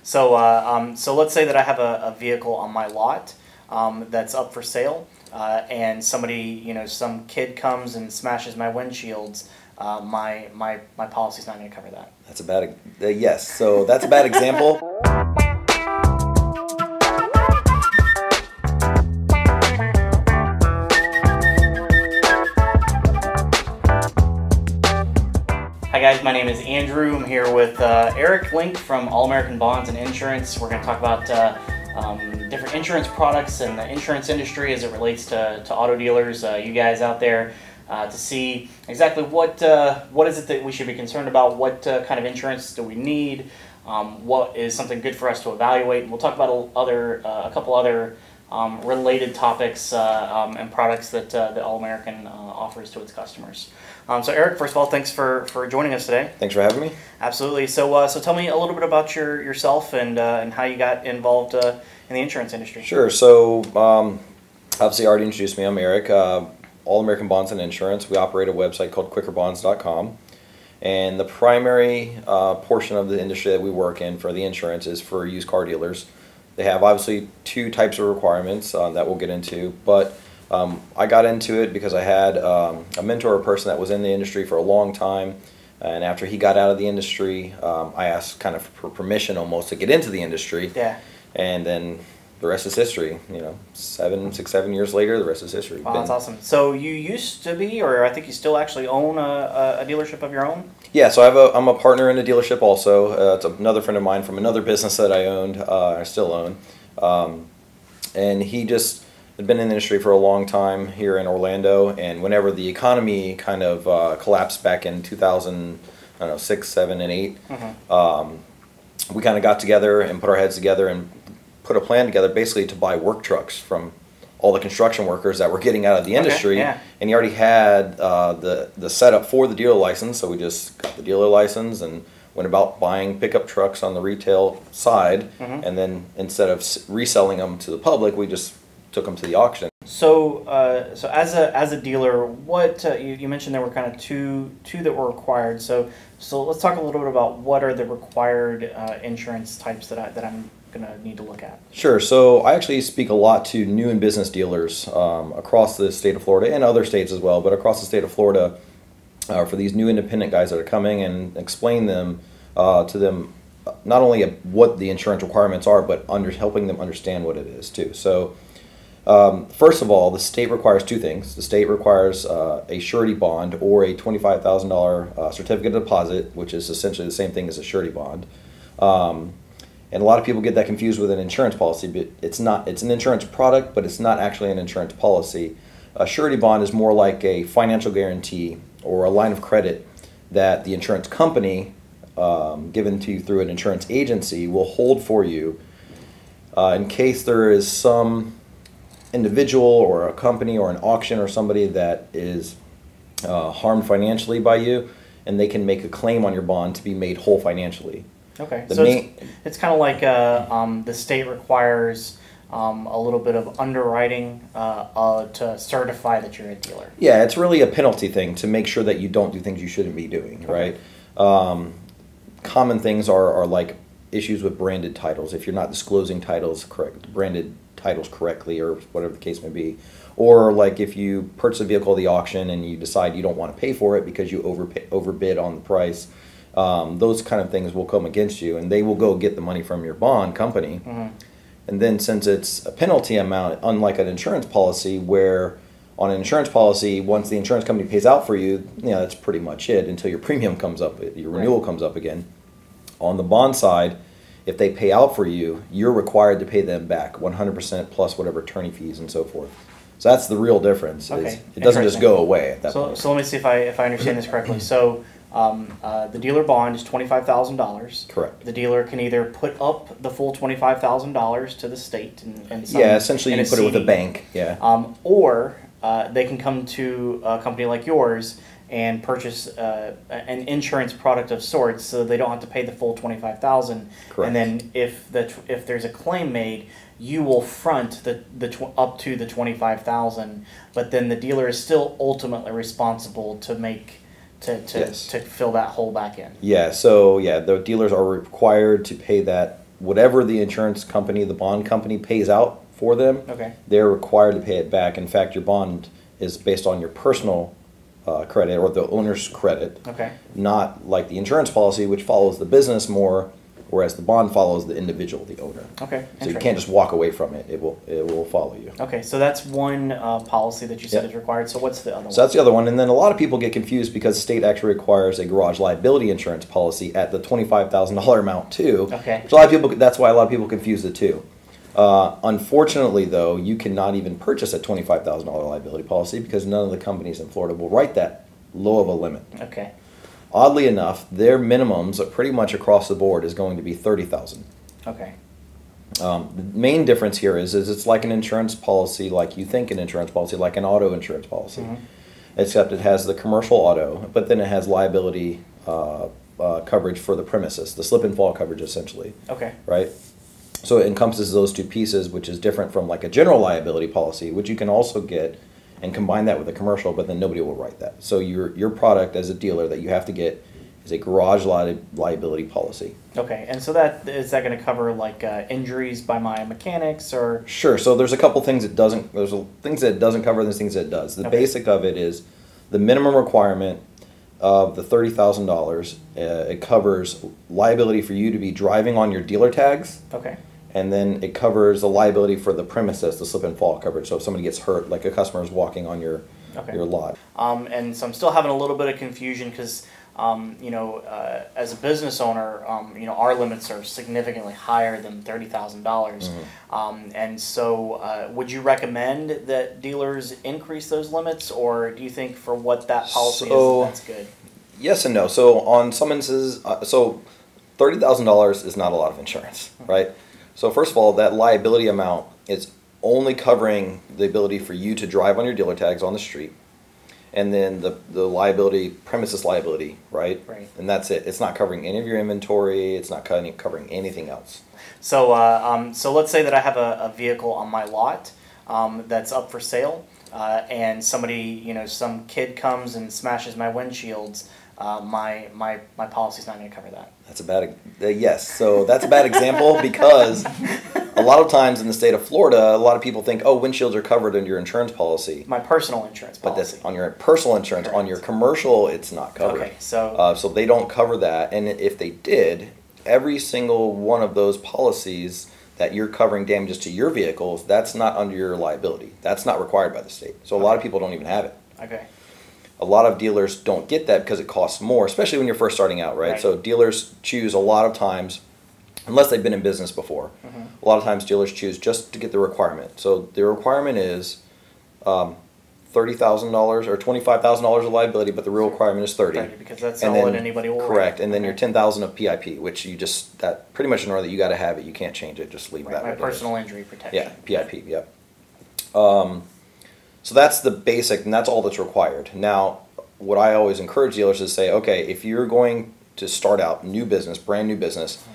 So let's say that I have a vehicle on my lot that's up for sale, and somebody, some kid comes and smashes my windshields. My policy's not going to cover that. That's a bad, yes. So that's a bad example. Hi guys, my name is Andrew. I'm here with Eric Link from All American Bonds and Insurance. We're going to talk about different insurance products and the insurance industry as it relates to auto dealers, you guys out there, to see exactly what is it that we should be concerned about, what kind of insurance do we need, what is something good for us to evaluate. And we'll talk about a couple other related topics and products that All American offers to its customers. So Eric, first of all, thanks for joining us today. Thanks for having me. Absolutely. So tell me a little bit about yourself and how you got involved in the insurance industry. Sure. So obviously, you already introduced me. I'm Eric. All American Bonds and Insurance. We operate a website called quickerbonds.com, and the primary portion of the industry that we work in for the insurance is for used car dealers. They have obviously two types of requirements that we'll get into, but I got into it because I had a mentor, a person that was in the industry for a long time, and after he got out of the industry, I asked kind of for permission almost to get into the industry. Yeah. And then the rest is history. 7 years later, the rest is history. Wow, that's awesome. So you used to be, or I think you still actually own a dealership of your own? Yeah, so I'm a partner in a dealership also. It's another friend of mine from another business that I owned, I still own. And he just had been in the industry for a long time here in Orlando, and whenever the economy kind of collapsed back in 2006, 7, and 8, we kind of got together and put our heads together and put a plan together basically to buy work trucks from all the construction workers that were getting out of the industry. Yeah. And he already had the setup for the dealer license, so we just got the dealer license and went about buying pickup trucks on the retail side, and then instead of reselling them to the public, we just took them to the auction. So as a dealer, what you mentioned there were kind of two that were required. So let's talk a little bit about what are the required insurance types that I'm gonna need to look at. Sure. So I actually speak a lot to new and business dealers across the state of Florida and other states as well, but across the state of Florida for these new independent guys that are coming, and explain to them not only what the insurance requirements are, but helping them understand what it is too. So first of all, the state requires two things. The state requires a surety bond or a $25,000 certificate of deposit, which is essentially the same thing as a surety bond. And a lot of people get that confused with an insurance policy, but it's not. It's an insurance product, but it's not actually an insurance policy. A surety bond is more like a financial guarantee or a line of credit that the insurance company, given to you through an insurance agency, will hold for you in case there is some individual or a company or an auction or somebody that is harmed financially by you, and they can make a claim on your bond to be made whole financially. Okay, so it's kind of like the state requires a little bit of underwriting to certify that you're a dealer. Yeah, it's really a penalty thing to make sure that you don't do things you shouldn't be doing, right? Common things are like issues with branded titles. If you're not disclosing branded titles correctly, or whatever the case may be. Or like if you purchase a vehicle at the auction and you decide you don't want to pay for it because you overbid on the price, those kind of things will come against you, and they will go get the money from your bond company. And then since it's a penalty amount, unlike an insurance policy, where on an insurance policy, once the insurance company pays out for you, that's pretty much it until your premium comes up, your renewal comes up again. On the bond side, if they pay out for you, you're required to pay them back 100% plus whatever attorney fees and so forth. So that's the real difference. Okay. It doesn't just go away at that point. So let me see if I understand this correctly. So the dealer bond is $25,000. Correct. The dealer can either put up the full $25,000 to the state and essentially you put it with a bank. Yeah. Or they can come to a company like yours and purchase an insurance product of sorts, so they don't have to pay the full $25,000. Correct. And then if there's a claim made, you will front up to the $25,000, but then the dealer is still ultimately responsible to fill that hole back in. Yeah. So yeah, the dealers are required to pay that whatever the insurance company, the bond company pays out for them, Okay. they're required to pay it back. In fact, your bond is based on your personal credit or the owner's credit, Okay. not like the insurance policy, which follows the business more, whereas the bond follows the individual, the owner. Okay. So you can't just walk away from it; it will follow you. Okay, so that's one policy that you said is required. So what's the other one? So that's the other one, and then a lot of people get confused because the state actually requires a garage liability insurance policy at the $25,000 amount too. Okay. So a lot of people, that's why a lot of people confuse the two. Unfortunately, though, you cannot even purchase a $25,000 liability policy because none of the companies in Florida will write that low of a limit. Okay. Oddly enough, their minimums pretty much across the board is going to be $30,000. Okay. The main difference here is it's like an insurance policy, like you think an insurance policy, like an auto insurance policy, except it has the commercial auto, but then it has liability coverage for the premises, the slip and fall coverage essentially. Okay. Right? So it encompasses those two pieces, which is different from like a general liability policy, which you can also get and combine that with a commercial, but then nobody will write that. So your product as a dealer that you have to get is a garage liability policy. Okay, and so that is that going to cover like injuries by my mechanics or? Sure. So there's a couple things it doesn't. There's things that it doesn't cover, and there's things that it does. The basic of it is the minimum requirement of the $30,000. It covers liability for you to be driving on your dealer tags. Okay. And then it covers the liability for the premises, the slip and fall coverage. So if somebody gets hurt, like a customer is walking on your lot. And so I'm still having a little bit of confusion because, as a business owner, our limits are significantly higher than $30,000. And so would you recommend that dealers increase those limits, or do you think for what that policy is, that's good? Yes and no. So on some instances, $30,000 is not a lot of insurance, right? So first of all, that liability amount is only covering the ability for you to drive on your dealer tags on the street. And then the liability, premises liability, right? Right. And that's it. It's not covering any of your inventory. It's not covering anything else. So so let's say that I have a vehicle on my lot that's up for sale, and somebody, some kid comes and smashes my windshields. My policy's not going to cover that. That's a bad, yes. So that's a bad example because a lot of times in the state of Florida, a lot of people think, oh, windshields are covered in your insurance policy. My personal insurance policy. But that's on your personal insurance. Correct. On your commercial, it's not covered. Okay, so they don't cover that. And if they did, every single one of those policies that you're covering damages to your vehicles, that's not under your liability. That's not required by the state. So a lot of people don't even have it. Okay. A lot of dealers don't get that because it costs more, especially when you're first starting out, right? So dealers choose a lot of times, unless they've been in business before, a lot of times dealers choose just to get the requirement. So the requirement is $30,000 or $25,000 of liability, but the real requirement is $30,000. Because that's all that anybody will correct, and then your $10,000 of PIP, which you just, that pretty much in order that you got to have it. You can't change it. Just leave that. My personal injury protection. Yeah, PIP. Yep. So that's the basic, and that's all that's required. Now, what I always encourage dealers is to say, okay, if you're going to start out new business, brand new business,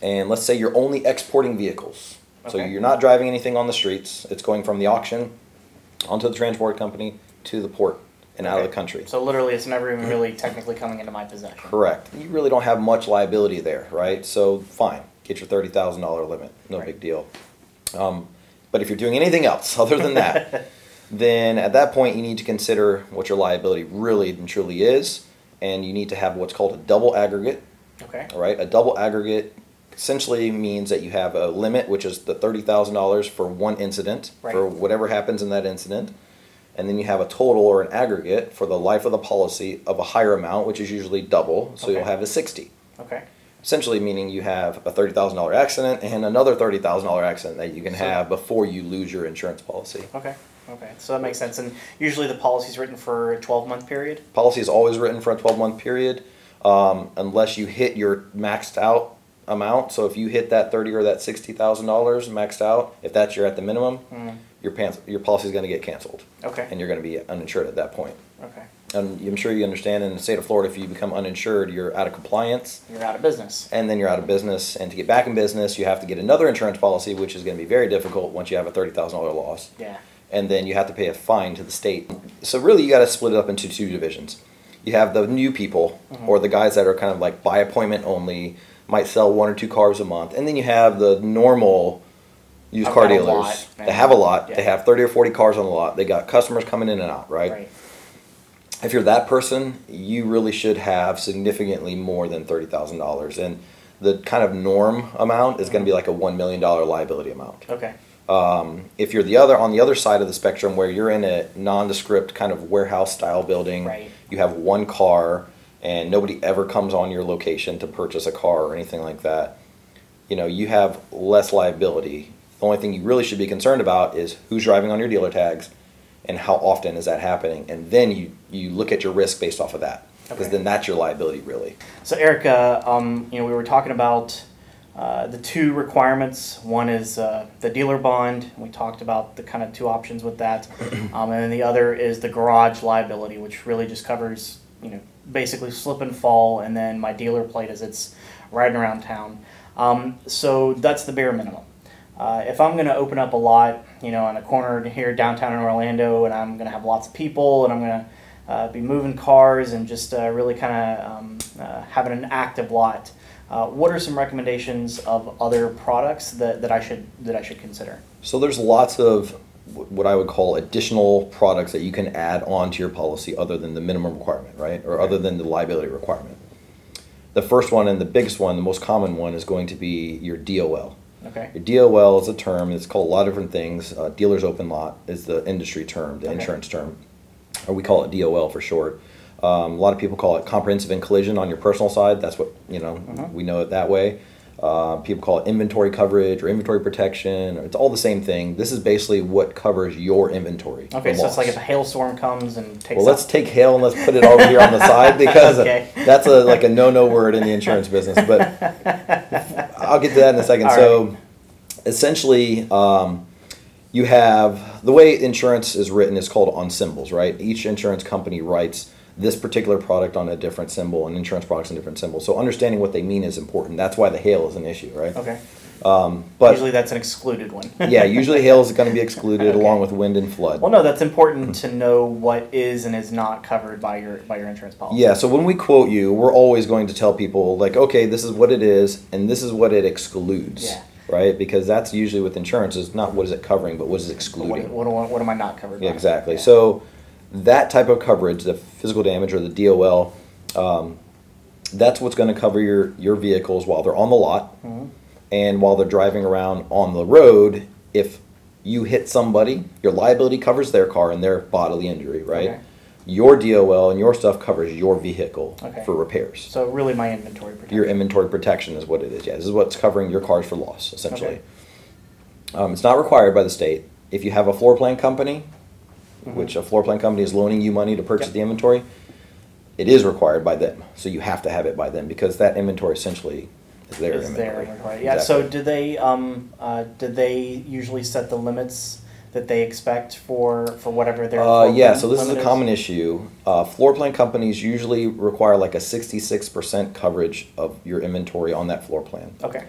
and let's say you're only exporting vehicles. So you're not driving anything on the streets. It's going from the auction onto the transport company to the port and out of the country. So literally it's never even really technically coming into my possession. Correct. You really don't have much liability there, right? So fine, get your $30,000 limit. No big deal. But if you're doing anything else other than that, then at that point you need to consider what your liability really and truly is, and you need to have what's called a double aggregate. Okay. All right. A double aggregate essentially means that you have a limit, which is the $30,000 for one incident, for whatever happens in that incident, and then you have a total or an aggregate for the life of the policy of a higher amount, which is usually double. So you'll have a 60. Okay. Essentially meaning you have a $30,000 accident and another $30,000 accident that you can have before you lose your insurance policy. Okay. Okay. So that makes sense. And usually the policy is written for a 12-month period? Policy is always written for a 12-month period unless you hit your maxed out amount. So if you hit that $30,000 or that $60,000 maxed out, if that's at the minimum, your policy is going to get canceled. Okay. And you're going to be uninsured at that point. Okay. And I'm sure you understand in the state of Florida, if you become uninsured, you're out of compliance. You're out of business. And then you're out of business. And to get back in business, you have to get another insurance policy, which is going to be very difficult once you have a $30,000 loss. Yeah. And then you have to pay a fine to the state. So really, you got to split it up into two divisions. You have the new people, or the guys that are kind of like by appointment only. might sell 1 or 2 cars a month, and then you have the normal used car dealers. They have a lot. Yeah. They have 30 or 40 cars on the lot. They got customers coming in and out, right? If you're that person, you really should have significantly more than $30,000, and the kind of norm amount is going to be like a $1 million liability amount. Okay. If you're on the other side of the spectrum, where you're in a nondescript kind of warehouse style building, you have 1 car and nobody ever comes on your location to purchase a car or anything like that, you have less liability. The only thing you really should be concerned about is who's driving on your dealer tags and how often is that happening, and then you look at your risk based off of that, because then that's your liability really. So Eric, we were talking about the 2 requirements. One is the dealer bond. We talked about the kind of 2 options with that, and then the other is the garage liability, which really just covers basically slip and fall, and then my dealer plate as it's riding around town. So that's the bare minimum. If I'm going to open up a lot, on a corner here downtown in Orlando, and I'm going to have lots of people, and I'm going to be moving cars and just really kind of having an active lot, what are some recommendations of other products that I should consider? So there's lots of what I would call additional products that you can add on to your policy other than the minimum requirement, right? Or other than the liability requirement. The first one and the biggest one, the most common one, is going to be your DOL. Okay. Your DOL is a term. It's called a lot of different things. Dealer's open lot is the industry term, the insurance term, or we call it DOL for short. A lot of people call it comprehensive and collision on your personal side. That's what we know it that way. People call it inventory coverage or inventory protection. It's all the same thing. This is basically what covers your inventory. Okay, so it's like if a hailstorm comes and takes. Well, let's take hail and let's put it over here on the side, because that's like a no-no word in the insurance business. But I'll get to that in a second. All so right. essentially, you have the way insurance is written is called on symbols, right? Each insurance company writes this particular product on a different symbol, and insurance products on different symbols. So understanding what they mean is important. That's why the hail is an issue, right? Okay. But usually that's an excluded one. Yeah, usually hail is going to be excluded along with wind and flood. Well, no, that's important to know what is and is not covered by your insurance policy. Yeah, so when we quote you, we're always going to tell people, like, okay, this is what it is, and this is what it excludes. Yeah. Right? Because that's usually with insurance is not what is it covering, but what is it excluding. What am I not covered by? Yeah, exactly. Yeah. So that type of coverage, the physical damage or the DOL, that's what's going to cover your vehicles while they're on the lot and while they're driving around on the road. If you hit somebody, your liability covers their car and their bodily injury, right? Okay. Your DOL and your stuff covers your vehicle for repairs. So really my inventory protection. Your inventory protection is what it is. Yeah, this is what's covering your cars for loss, essentially. Okay. It's not required by the state. If you have a floor plan company, which a floor plan company is loaning you money to purchase the inventory, it is required by them. So you have to have it by them, because that inventory essentially is their inventory. Yeah. Exactly. So do they usually set the limits that they expect for whatever their yeah, so this is a common issue. Floor plan companies usually require like a 66% coverage of your inventory on that floor plan. Okay.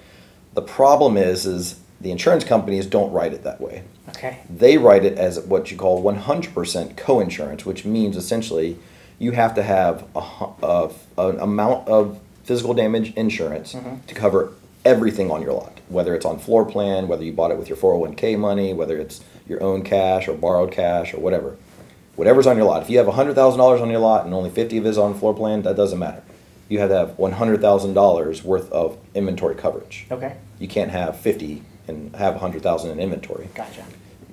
The problem is the insurance companies don't write it that way. Okay. They write it as what you call 100% coinsurance, which means essentially you have to have an amount of physical damage insurance to cover everything on your lot, whether it's on floor plan, whether you bought it with your 401k money, whether it's your own cash or borrowed cash or whatever. Whatever's on your lot. If you have $100,000 on your lot and only 50 of it is on floor plan, that doesn't matter. You have to have $100,000 worth of inventory coverage. Okay. You can't have 50 and have 100,000 in inventory. Gotcha.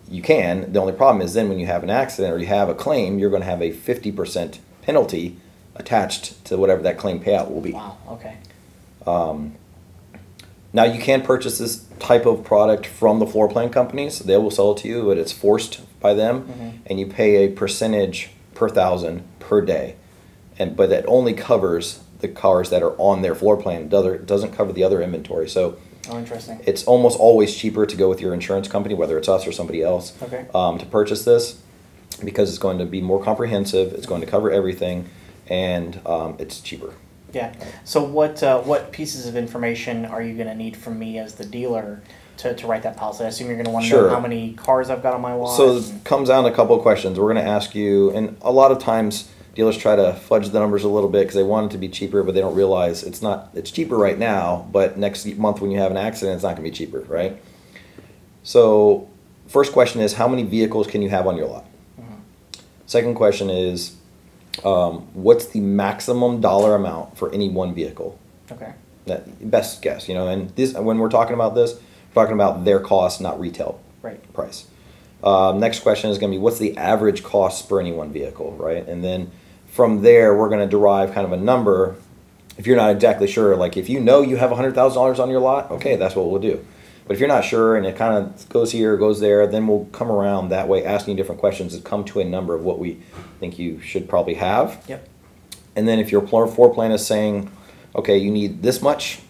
You can. The only problem is then when you have an accident or you have a claim, you're going to have a 50% penalty attached to whatever that claim payout will be. Wow. Okay. Now you can purchase this type of product from the floor plan companies. They will sell it to you, but it's forced by them, and you pay a percentage per thousand per day, but that only covers the cars that are on their floor plan. It doesn't cover the other inventory. So interesting. It's almost always cheaper to go with your insurance company, whether it's us or somebody else, to purchase this, because it's going to be more comprehensive. It's going to cover everything, and it's cheaper. Yeah. So what pieces of information are you going to need from me as the dealer to write that policy? I assume you're going to want to know how many cars I've got on my lot. So it comes down to a couple of questions. We're going to ask you, and a lot of times dealers try to fudge the numbers a little bit because they want it to be cheaper, but they don't realize it's not. It's cheaper right now, but next month when you have an accident, it's not going to be cheaper, right? So, first question is, how many vehicles can you have on your lot? Second question is, what's the maximum dollar amount for any one vehicle? Okay. That best guess, you know. And this, when we're talking about this, we're talking about their cost, not retail price. Next question is going to be, what's the average cost for any one vehicle, right? And then from there, we're going to derive kind of a number. If you're not exactly sure, like if you know you have $100,000 on your lot, okay, that's what we'll do. But if you're not sure and it kind of goes here, goes there, then we'll come around that way, asking different questions and come to a number of what we think you should probably have. Yep. And then if your floor plan is saying, okay, you need this much,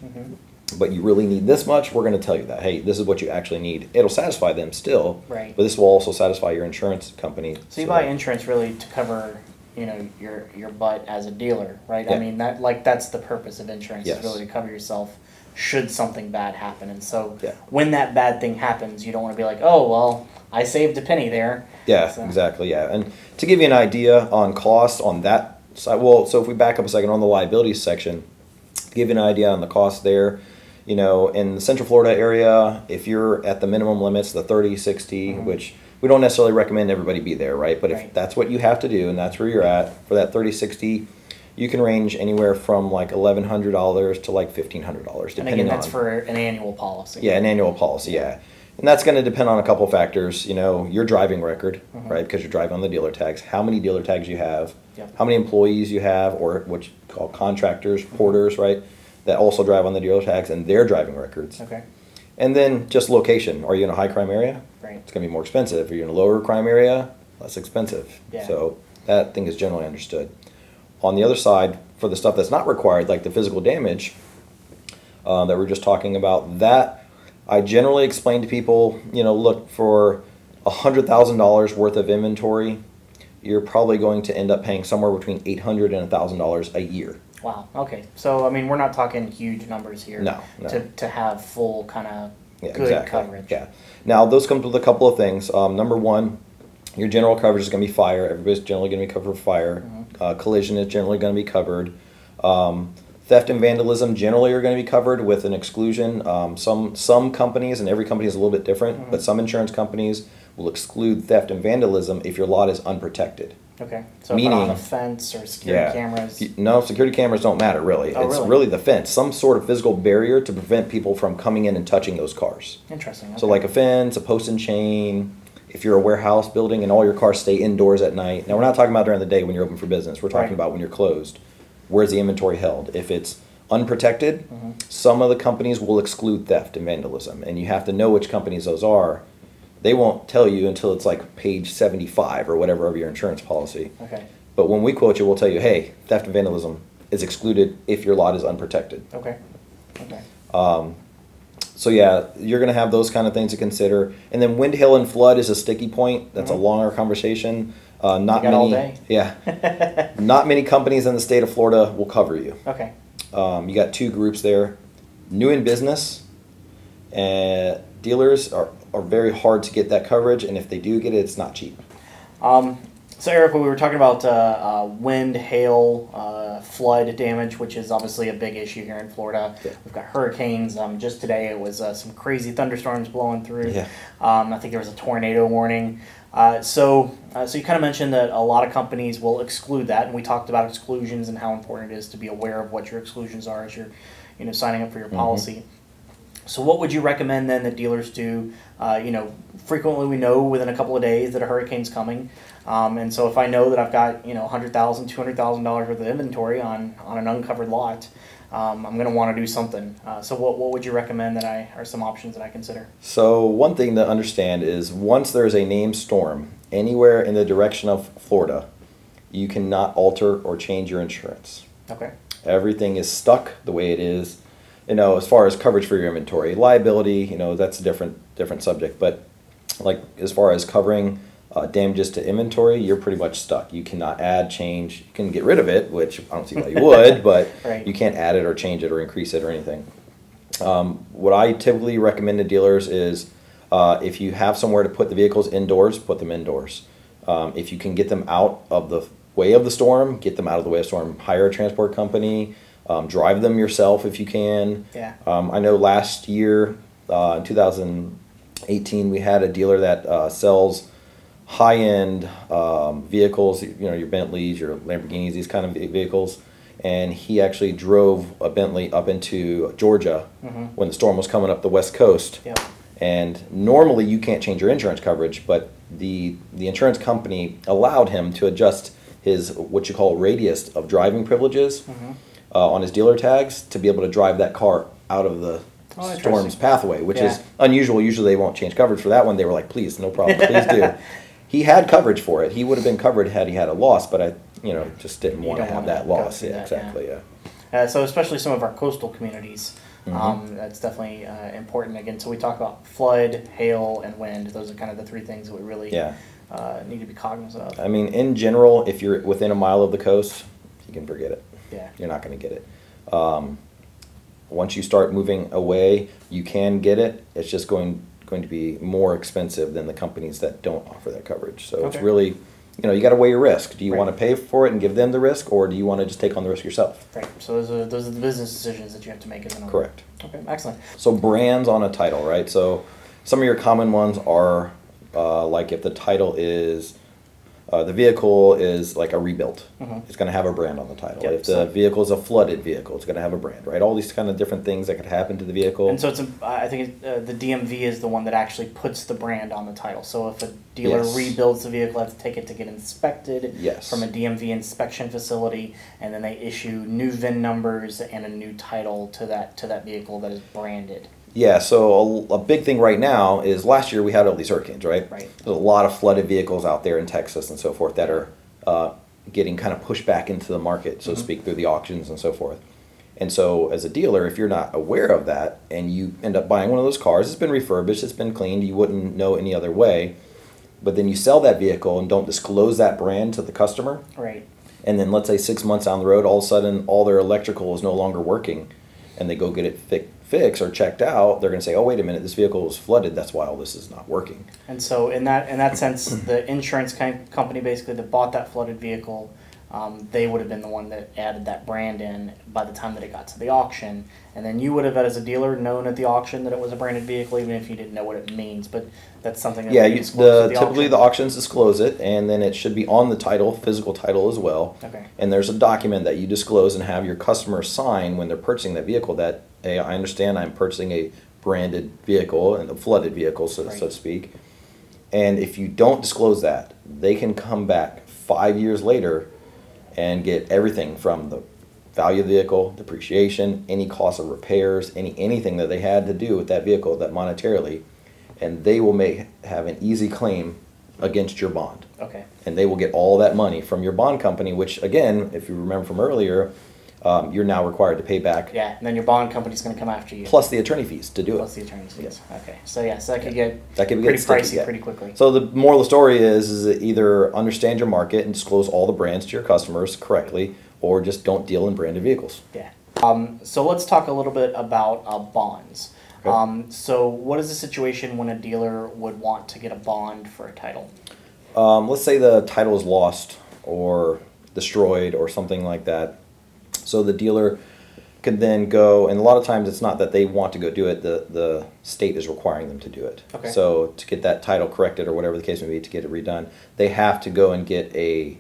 but you really need this much, we're going to tell you that, hey, this is what you actually need. It'll satisfy them still, right? But this will also satisfy your insurance company. So you buy insurance really to cover, you know, your butt as a dealer, right? Yeah. I mean, that's the purpose of insurance, Yes. is really to cover yourself should something bad happen. And so Yeah. when that bad thing happens, you don't want to be like, oh, well, I saved a penny there. Yeah, So. exactly, yeah. And to give you an idea on cost on that side, well, so if we back up a second on the liabilities section, give you an idea on the cost there. You know, in the Central Florida area, if you're at the minimum limits, the 30, 60, which we don't necessarily recommend everybody be there, right? But if that's what you have to do and that's where you're at, for that 30, 60, you can range anywhere from like $1,100 to like $1,500, depending And again, that's for an annual policy. Yeah, an annual policy, yeah. And that's going to depend on a couple factors, you know, your driving record, right? Because you're driving on the dealer tags, how many dealer tags you have, how many employees you have, or what you call contractors, porters, right? That also drive on the dealer tags, and their driving records. Okay. And then just location. Are you in a high crime area? Right. It's going to be more expensive. If you're in a lower crime area, less expensive. Yeah. So that thing is generally understood. On the other side, for the stuff that's not required, like the physical damage that we're just talking about, that I generally explain to people, you know, look, for $100,000 worth of inventory, you're probably going to end up paying somewhere between $800 and $1,000 a year. Wow. Okay. So I mean, we're not talking huge numbers here. No. To have full kind of good exactly. coverage. Yeah. Now those come with a couple of things. Number one, your general coverage is going to be fire. Everybody's generally going to be covered for fire. Collision is generally going to be covered. Theft and vandalism generally are going to be covered with an exclusion. Some companies, and every company is a little bit different, but some insurance companies will exclude theft and vandalism if your lot is unprotected. Okay. So Meaning, on a fence or security cameras. No, security cameras don't matter really. Oh, it's really? really the fence, some sort of physical barrier to prevent people from coming in and touching those cars. Interesting. Okay. So like a fence, a post and chain. If you're a warehouse building and all your cars stay indoors at night. Now we're not talking about during the day when you're open for business. We're talking about when you're closed. Where's the inventory held? If it's unprotected, some of the companies will exclude theft and vandalism, and you have to know which companies those are. They won't tell you until it's like page 75 or whatever of your insurance policy. Okay. But when we quote you, we'll tell you, hey, theft and vandalism is excluded if your lot is unprotected. Okay. Okay. So yeah, you're going to have those kind of things to consider. And then wind, hail, and flood is a sticky point. That's a longer conversation. Not many. All day. Yeah. Not many companies in the state of Florida will cover you. Okay. You got two groups there. New in business, and dealers are very hard to get that coverage, and if they do get it, it's not cheap. So Eric, we were talking about wind, hail, flood damage, which is obviously a big issue here in Florida. Yeah. We've got hurricanes. Just today it was some crazy thunderstorms blowing through. Yeah. I think there was a tornado warning. So you kind of mentioned that a lot of companies will exclude that, and we talked about exclusions and how important it is to be aware of what your exclusions are as you're, signing up for your policy. So what would you recommend then that dealers do? Frequently we know within a couple of days that a hurricane's coming. And so if I know that I've got, $100,000, $200,000 worth of inventory on an uncovered lot, I'm going to want to do something. So what would you recommend are some options that I consider? So one thing to understand is once there is a named storm anywhere in the direction of Florida, you cannot alter or change your insurance. Okay. Everything is stuck the way it is. As far as coverage for your inventory, liability, that's a different subject. But like as far as covering damages to inventory, you're pretty much stuck. You cannot add, change. You can get rid of it, which I don't see why you would, but right. You can't add it or change it or increase it or anything. What I typically recommend to dealers is if you have somewhere to put the vehicles indoors, put them indoors. If you can get them out of way of the storm, get them out of the way of the storm. Hire a transport company, drive them yourself if you can. Yeah. I know last year, in 2018, we had a dealer that sells high-end vehicles, your Bentleys, your Lamborghinis, these kind of vehicles. And he actually drove a Bentley up into Georgia when the storm was coming up the west coast. Yep. And normally you can't change your insurance coverage, but the insurance company allowed him to adjust his what you call radius of driving privileges on his dealer tags to be able to drive that car out of the storm's pathway, which is unusual. Usually they won't change coverage for that one. They were like, please, no problem, please do. He had coverage for it. He would have been covered had he had a loss, but I just didn't want to have that loss. Yeah, exactly. Yeah. So especially some of our coastal communities, that's definitely important. Again, so we talk about flood, hail, and wind. Those are kind of the three things that we really need to be cognizant of. I mean, in general, if you're within a mile of the coast, you can forget it. Yeah. You're not going to get it. Once you start moving away, you can get it. It's just going to be more expensive than the companies that don't offer that coverage. So it's really, you got to weigh your risk. Do you want to pay for it and give them the risk, or do you want to just take on the risk yourself? Right. So those are the business decisions that you have to make as an owner. Correct. Okay, excellent. So brands on a title, right? So some of your common ones are like if the title is, the vehicle is like a rebuilt, it's going to have a brand on the title. Yep, if the vehicle is a flooded vehicle, it's going to have a brand, right? All these kind of different things that could happen to the vehicle. And so I think the DMV is the one that actually puts the brand on the title. So if a dealer rebuilds the vehicle, they have to take it to get inspected from a DMV inspection facility, and then they issue new VIN numbers and a new title to that vehicle that is branded. Yeah, so a big thing right now is last year we had all these hurricanes, right? Right. There's a lot of flooded vehicles out there in Texas and so forth that are getting kind of pushed back into the market, so to speak, through the auctions and so forth. And so as a dealer, if you're not aware of that and you end up buying one of those cars, it's been refurbished, it's been cleaned, you wouldn't know any other way, but then you sell that vehicle and don't disclose that brand to the customer. Right. And then let's say 6 months down the road, all of a sudden all their electrical is no longer working and they go get it fixed or checked out, they're going to say, oh, wait a minute, this vehicle was flooded, that's why all this is not working. And so in that sense, the insurance company basically that bought that flooded vehicle, they would have been the one that added that brand in by the time that it got to the auction. And then you would have, as a dealer, known at the auction that it was a branded vehicle, even if you didn't know what it means. But that's something that typically the auctions disclose it, and then it should be on the title, physical title as well. Okay. And there's a document that you disclose and have your customer sign when they're purchasing that vehicle that, hey, I understand I'm purchasing a branded vehicle and a flooded vehicle, so to speak. And if you don't disclose that, they can come back 5 years later and get everything from the value of the vehicle, depreciation, any cost of repairs, anything that they had to do with that vehicle, that monetarily, and they will have an easy claim against your bond. Okay. And they will get all that money from your bond company, which again, if you remember from earlier, you're now required to pay back. Yeah, and then your bond company's going to come after you. Plus the attorney fees to do it. Plus the attorney fees. Yeah. Okay. So that could get pretty pricey pretty quickly. So the moral of the story is that either understand your market and disclose all the brands to your customers correctly, or just don't deal in branded vehicles. Yeah. So let's talk a little bit about bonds. Okay. So what is the situation when a dealer would want to get a bond for a title? Let's say the title is lost or destroyed or something like that. So the dealer can then go, and a lot of times it's not that they want to go do it, the state is requiring them to do it. Okay. So to get that title corrected or whatever the case may be, to get it redone, they have to go and get a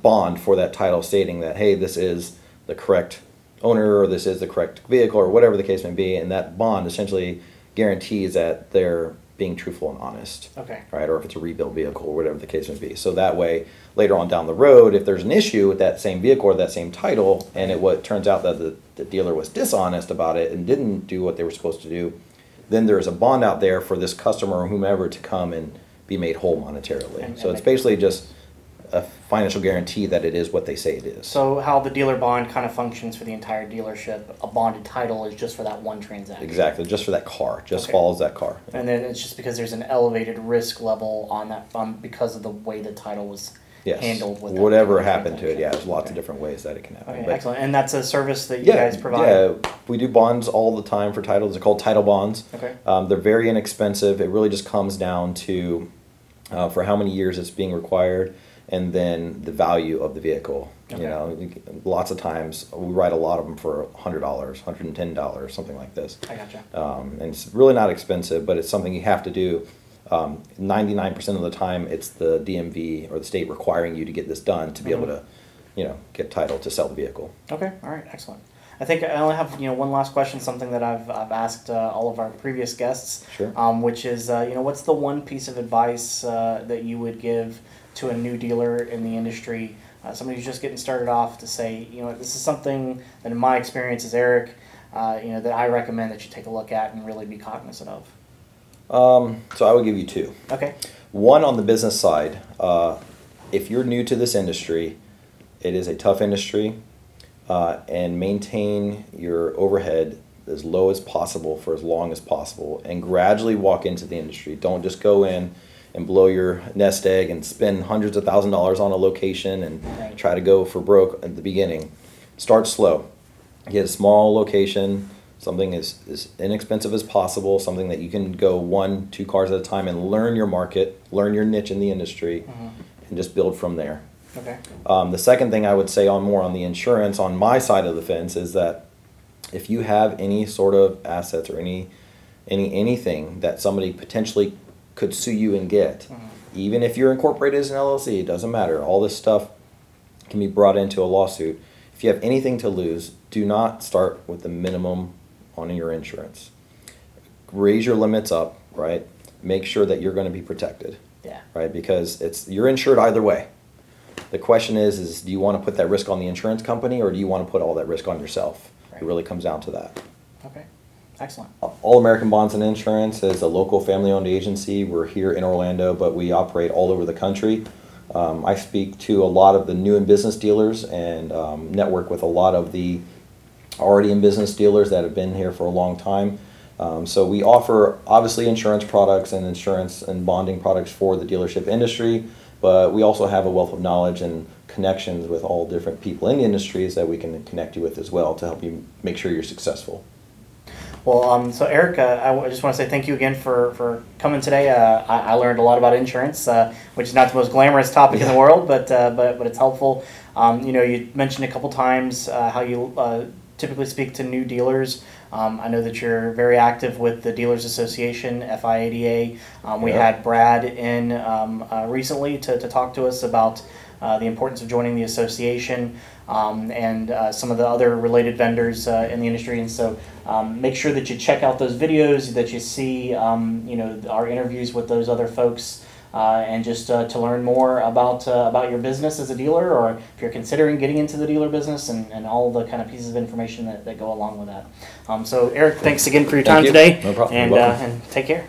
bond for that title stating that, hey, this is the correct owner or this is the correct vehicle or whatever the case may be, and that bond essentially guarantees that they're being truthful and honest. Okay. Right, or if it's a rebuilt vehicle or whatever the case may be. So that way, later on down the road, if there's an issue with that same vehicle or that same title, and it turns out that the dealer was dishonest about it and didn't do what they were supposed to do, then there's a bond out there for this customer or whomever to come and be made whole monetarily. So it's basically just a financial guarantee that it is what they say it is. So how the dealer bond kind of functions for the entire dealership, a bonded title is just for that one transaction. Exactly, just for that car, just follows that car. And then it's just because there's an elevated risk level on that because of the way the title was handled with whatever happened to it. Yeah, there's lots of different ways that it can happen. Okay, excellent. And that's a service that you guys provide? Yeah, we do bonds all the time for titles. They're called title bonds. Okay. They're very inexpensive. It really just comes down to for how many years it's being required. and then the value of the vehicle. Okay. You know, lots of times we write a lot of them for $100, $110, something like this. I gotcha. And it's really not expensive, but it's something you have to do. 99% of the time, it's the DMV or the state requiring you to get this done to be able to, get title to sell the vehicle. Okay, all right, excellent. I think I only have one last question, something that I've asked all of our previous guests, Sure. Which is what's the one piece of advice that you would give to a new dealer in the industry, somebody who's just getting started off, to say, this is something that in my experience as Eric, that I recommend that you take a look at and really be cognizant of. So I would give you two. Okay. One, on the business side, if you're new to this industry, it is a tough industry. And maintain your overhead as low as possible for as long as possible, and gradually walk into the industry. Don't just go in and blow your nest egg and spend hundreds of $1,000s on a location and try to go for broke at the beginning. Start slow. Get a small location, something as inexpensive as possible, something that you can go 1-2 cars at a time and learn your market, learn your niche in the industry, and just build from there. Okay. The second thing I would say more on the insurance, on my side of the fence, is that if you have any sort of assets or anything that somebody potentially could sue you and get, even if you're incorporated as an LLC, it doesn't matter. All this stuff can be brought into a lawsuit. If you have anything to lose, do not start with the minimum on your insurance. Raise your limits up, right? Make sure that you're going to be protected. Yeah. Right? Because you're insured either way. The question is do you want to put that risk on the insurance company, or do you want to put all that risk on yourself? Right. It really comes down to that. Okay, excellent. All American Bonds and Insurance is a local family-owned agency. We're here in Orlando, but we operate all over the country. I speak to a lot of the new in business dealers and network with a lot of the already in business dealers that have been here for a long time. So we offer, obviously, insurance products and insurance and bonding products for the dealership industry. But we also have a wealth of knowledge and connections with all different people in the industries that we can connect you with as well to help you make sure you're successful. Well, so Eric, I just want to say thank you again for coming today. I learned a lot about insurance, which is not the most glamorous topic in the world, but it's helpful. You mentioned a couple times how you typically speak to new dealers. I know that you're very active with the Dealers Association, FIADA. We had Brad in recently to talk to us about the importance of joining the association and some of the other related vendors in the industry. And so make sure that you check out those videos, that you see our interviews with those other folks. And just to learn more about your business as a dealer, or if you're considering getting into the dealer business, and all the kind of pieces of information that go along with that. So Eric, thanks again for your time today. No problem. And take care.